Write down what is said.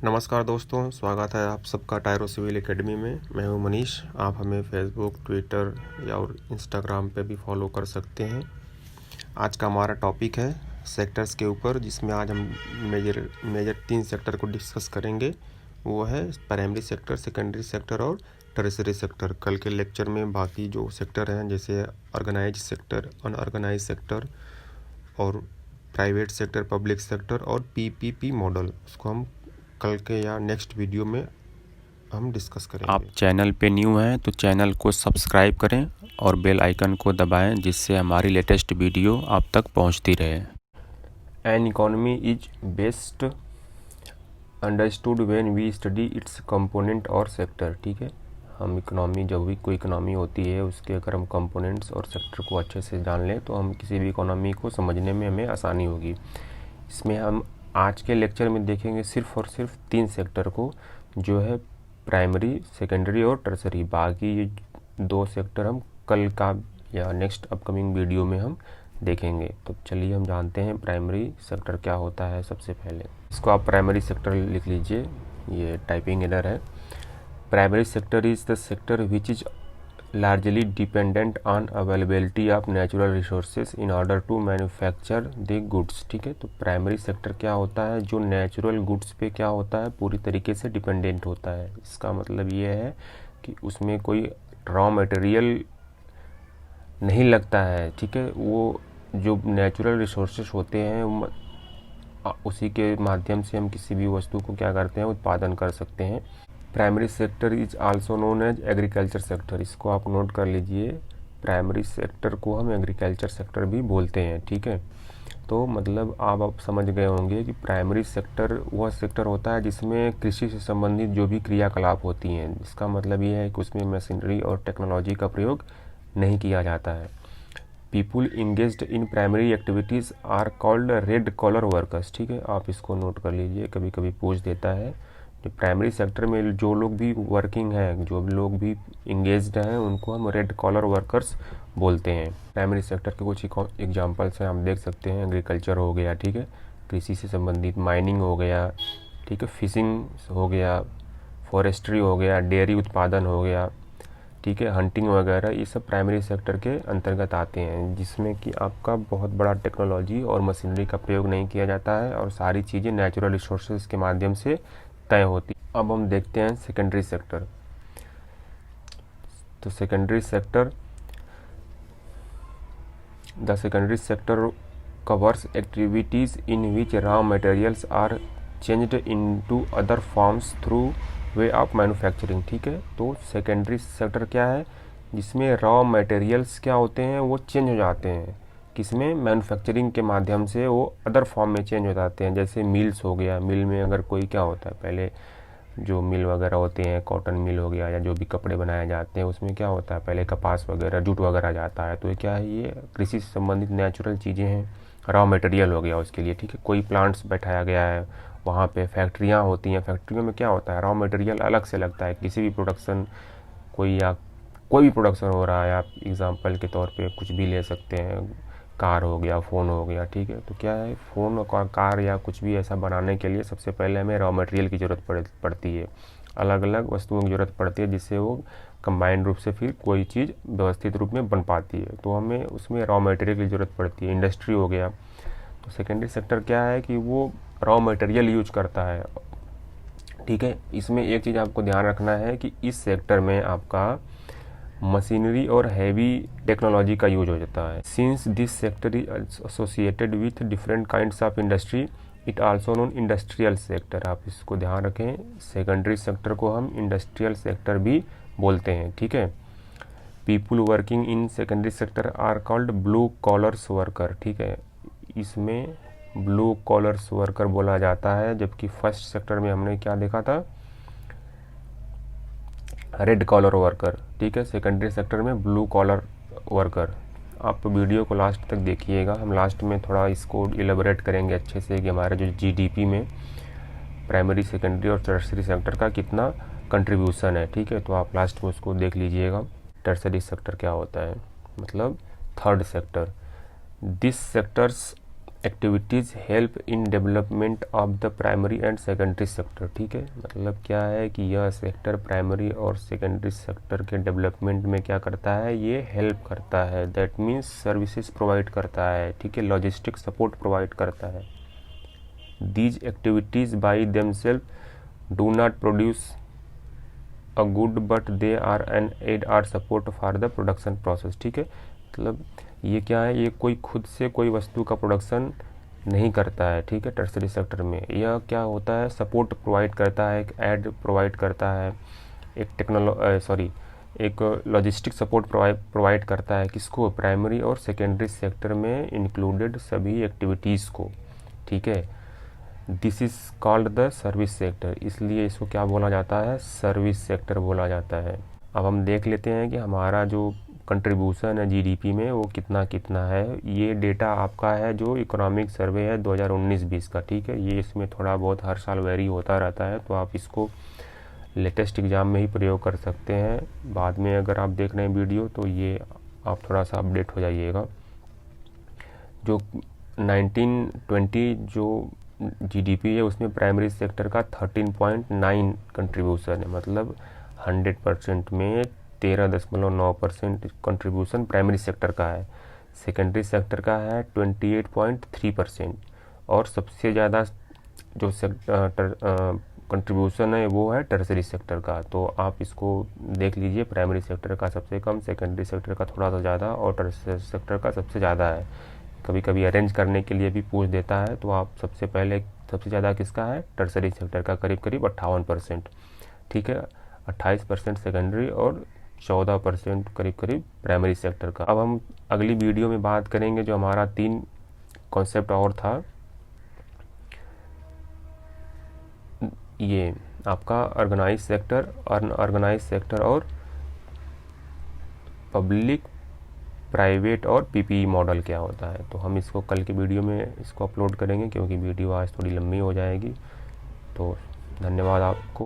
नमस्कार दोस्तों, स्वागत है आप सबका टायरो सिविल एकेडमी में। मैं हूं मनीष। आप हमें फेसबुक, ट्विटर या और इंस्टाग्राम पे भी फॉलो कर सकते हैं। आज का हमारा टॉपिक है सेक्टर्स के ऊपर, जिसमें आज हम मेजर 3 सेक्टर को डिस्कस करेंगे। वो है प्राइमरी सेक्टर, सेकेंडरी सेक्टर और टर्शियरी सेक्टर। कल के लेक्चर में बाकी जो सेक्टर हैं, जैसे ऑर्गेनाइज सेक्टर, अनऑर्गेनाइज सेक्टर और प्राइवेट सेक्टर, पब्लिक सेक्टर और पीपीपी मॉडल, उसको हम कल के या नेक्स्ट वीडियो में हम डिस्कस करेंगे। आप चैनल पे न्यू हैं तो चैनल को सब्सक्राइब करें और बेल आइकन को दबाएं, जिससे हमारी लेटेस्ट वीडियो आप तक पहुंचती रहे। An economy is best understood when we study its component और सेक्टर। ठीक है, हम इकोनॉमी, जब भी कोई इकोनॉमी होती है उसके अगर हम कंपोनेंट्स और सेक्टर को अच्छे से जान लें तो हम किसी भी इकोनॉमी को समझने में हमें आसानी होगी। इसमें हम आज के लेक्चर में देखेंगे सिर्फ और सिर्फ 3 सेक्टर को, जो है प्राइमरी, सेकेंडरी और टर्सरी। बाकी ये 2 सेक्टर हम कल का या नेक्स्ट अपकमिंग वीडियो में हम देखेंगे। तो चलिए हम जानते हैं प्राइमरी सेक्टर क्या होता है। सबसे पहले इसको आप प्राइमरी सेक्टर लिख लीजिए, ये टाइपिंग एरर है। Primary sector is the sector which is largely dependent on availability of natural resources in order to manufacture the goods। ठीक है, तो प्राइमरी सेक्टर क्या होता है? जो नेचुरल गुड्स पे क्या होता है, पूरी तरीके से डिपेंडेंट होता है। इसका मतलब ये है कि उसमें कोई रॉ मटेरियल नहीं लगता है। ठीक है, वो जो नेचुरल रिसोर्सेस होते हैं उसी के माध्यम से हम किसी भी वस्तु को क्या करते हैं, उत्पादन कर सकते हैं। Primary sector is also known as agriculture sector. इसको आप नोट कर लीजिए, प्राइमरी सेक्टर को हम एग्रीकल्चर सेक्टर भी बोलते हैं। ठीक है, तो मतलब आप समझ गए होंगे कि प्राइमरी सेक्टर वह सेक्टर होता है जिसमें कृषि से संबंधित जो भी क्रियाकलाप होती हैं। इसका मतलब ये है कि उसमें मशीनरी और टेक्नोलॉजी का प्रयोग नहीं किया जाता है। People engaged in primary activities are called red collar workers. ठीक है, आप इसको नोट कर लीजिए, कभी कभी पूछ देता है। जो प्राइमरी सेक्टर में जो लोग भी वर्किंग हैं, जो लोग भी इंगेज्ड हैं, उनको हम रेड कॉलर वर्कर्स बोलते हैं। प्राइमरी सेक्टर के कुछ एग्जांपल्स हैं, आप देख सकते हैं। एग्रीकल्चर हो गया, ठीक है, कृषि से संबंधित, माइनिंग हो गया, ठीक है, फिशिंग हो गया, फॉरेस्ट्री हो गया, डेयरी उत्पादन हो गया, ठीक है, हंटिंग वगैरह, ये सब प्राइमरी सेक्टर के अंतर्गत आते हैं, जिसमें कि आपका बहुत बड़ा टेक्नोलॉजी और मशीनरी का प्रयोग नहीं किया जाता है और सारी चीज़ें नेचुरल रिसोर्सेज के माध्यम से तय होती। अब हम देखते हैं सेकेंडरी सेक्टर। तो secondary sector, the secondary sector covers activities in which raw materials are changed into other forms through way of manufacturing. ठीक है, तो सेकेंडरी सेक्टर क्या है? जिसमें रॉ मटेरियल्स क्या होते हैं, वो चेंज हो जाते हैं। किसमें? मैन्युफैक्चरिंग के माध्यम से वो अदर फॉर्म में चेंज हो जाते हैं। जैसे मिल्स हो गया, मिल में अगर कोई क्या होता है, पहले जो मिल वगैरह होते हैं, कॉटन मिल हो गया या जो भी कपड़े बनाए जाते हैं, उसमें क्या होता है, पहले कपास वगैरह, जूट वगैरह जाता है। तो ये क्या है, ये कृषि से संबंधित नेचुरल चीज़ें हैं, रॉ मटेरियल हो गया उसके लिए। ठीक है, कोई प्लांट्स बैठाया गया है, वहाँ पे फैक्ट्रियाँ होती हैं, फैक्ट्रियों में क्या होता है, रॉ मटेरियल अलग से लगता है। किसी भी प्रोडक्शन, कोई भी प्रोडक्शन हो रहा है, आप एग्जांपल के तौर पे कुछ भी ले सकते हैं, कार हो गया, फ़ोन हो गया। ठीक है, तो क्या है, फ़ोन और कार या कुछ भी ऐसा बनाने के लिए सबसे पहले हमें रॉ मटेरियल की ज़रूरत पड़ती है, अलग अलग वस्तुओं की ज़रूरत पड़ती है, जिससे वो कंबाइंड रूप से फिर कोई चीज़ व्यवस्थित रूप में बन पाती है। तो हमें उसमें रॉ मटेरियल की ज़रूरत पड़ती है। इंडस्ट्री हो गया, तो सेकेंडरी सेक्टर क्या है कि वो रॉ मटेरियल यूज करता है। ठीक है, इसमें एक चीज़ आपको ध्यान रखना है कि इस सेक्टर में आपका मशीनरी और हैवी टेक्नोलॉजी का यूज हो जाता है। Since this sector is associated with different kinds of industry, it also known industrial sector. आप इसको ध्यान रखें, सेकेंडरी सेक्टर को हम इंडस्ट्रियल सेक्टर भी बोलते हैं। ठीक है, people working in secondary sector are called blue collars worker. ठीक है, इसमें ब्लू कॉलर्स वर्कर बोला जाता है, जबकि फर्स्ट सेक्टर में हमने क्या देखा था, रेड कॉलर वर्कर। ठीक है, सेकेंडरी सेक्टर में ब्लू कॉलर वर्कर। आप वीडियो को लास्ट तक देखिएगा, हम लास्ट में थोड़ा इसको इलेबोरेट करेंगे अच्छे से कि हमारे जो जीडीपी में प्राइमरी, सेकेंडरी और टर्सरी सेक्टर का कितना कंट्रीब्यूशन है। ठीक है, तो आप लास्ट में उसको देख लीजिएगा। टर्सरी सेक्टर क्या होता है, मतलब third sector. This sectors activities help in development of the primary and secondary sector. ठीक है, मतलब क्या है कि यह सेक्टर प्राइमरी और सेकेंडरी सेक्टर के डेवलपमेंट में क्या करता है, ये हेल्प करता है। दैट मीन्स सर्विसेज प्रोवाइड करता है। ठीक है, लॉजिस्टिक सपोर्ट प्रोवाइड करता है। These activities by themselves do not produce a good but they are an aid or support for the production process. ठीक है, मतलब ये क्या है, ये कोई खुद से कोई वस्तु का प्रोडक्शन नहीं करता है। ठीक है, टर्सरी सेक्टर में यह क्या होता है, सपोर्ट प्रोवाइड करता है, एक एड प्रोवाइड करता है, एक लॉजिस्टिक सपोर्ट प्रोवाइड करता है। किसको, प्राइमरी और सेकेंडरी सेक्टर में इंक्लूडेड सभी एक्टिविटीज़ को। ठीक है, this is called the service sector, इसलिए इसको क्या बोला जाता है, सर्विस सेक्टर बोला जाता है। अब हम देख लेते हैं कि हमारा जो कंट्रीब्यूशन है जीडीपी में वो कितना है। ये डेटा आपका है जो इकोनॉमिक सर्वे है 2019-20 का। ठीक है, ये इसमें थोड़ा बहुत हर साल वेरी होता रहता है, तो आप इसको लेटेस्ट एग्ज़ाम में ही प्रयोग कर सकते हैं। बाद में अगर आप देख रहे हैं वीडियो तो ये आप थोड़ा सा अपडेट हो जाइएगा। जो 1920 जो जीडीपी है उसमें प्राइमरी सेक्टर का 13.9 कंट्रीब्यूशन है, मतलब 100% में 13.9% कंट्रीब्यूशन प्राइमरी सेक्टर का है। सेकेंडरी सेक्टर का है 28.3%, और सबसे ज़्यादा जो कंट्रीब्यूशन है वो है टर्सरी सेक्टर का। तो आप इसको देख लीजिए, प्राइमरी सेक्टर का सबसे कम, सेकेंडरी सेक्टर का थोड़ा सा ज़्यादा, और टर्सरी सेक्टर का सबसे ज़्यादा है। कभी कभी अरेंज करने के लिए भी पूछ देता है, तो आप सबसे ज़्यादा किसका है, टर्सरी सेक्टर का, करीब 58%। ठीक है, 28% सेकेंडरी और 14% करीब प्राइमरी सेक्टर का। अब हम अगली वीडियो में बात करेंगे जो हमारा 3 कॉन्सेप्ट और था, ये आपका ऑर्गेनाइज सेक्टर, अनऑर्गेनाइज सेक्टर और पब्लिक प्राइवेट और पीपीई मॉडल क्या होता है। तो हम इसको कल की वीडियो में इसको अपलोड करेंगे, क्योंकि वीडियो आज थोड़ी लंबी हो जाएगी। तो धन्यवाद आपको।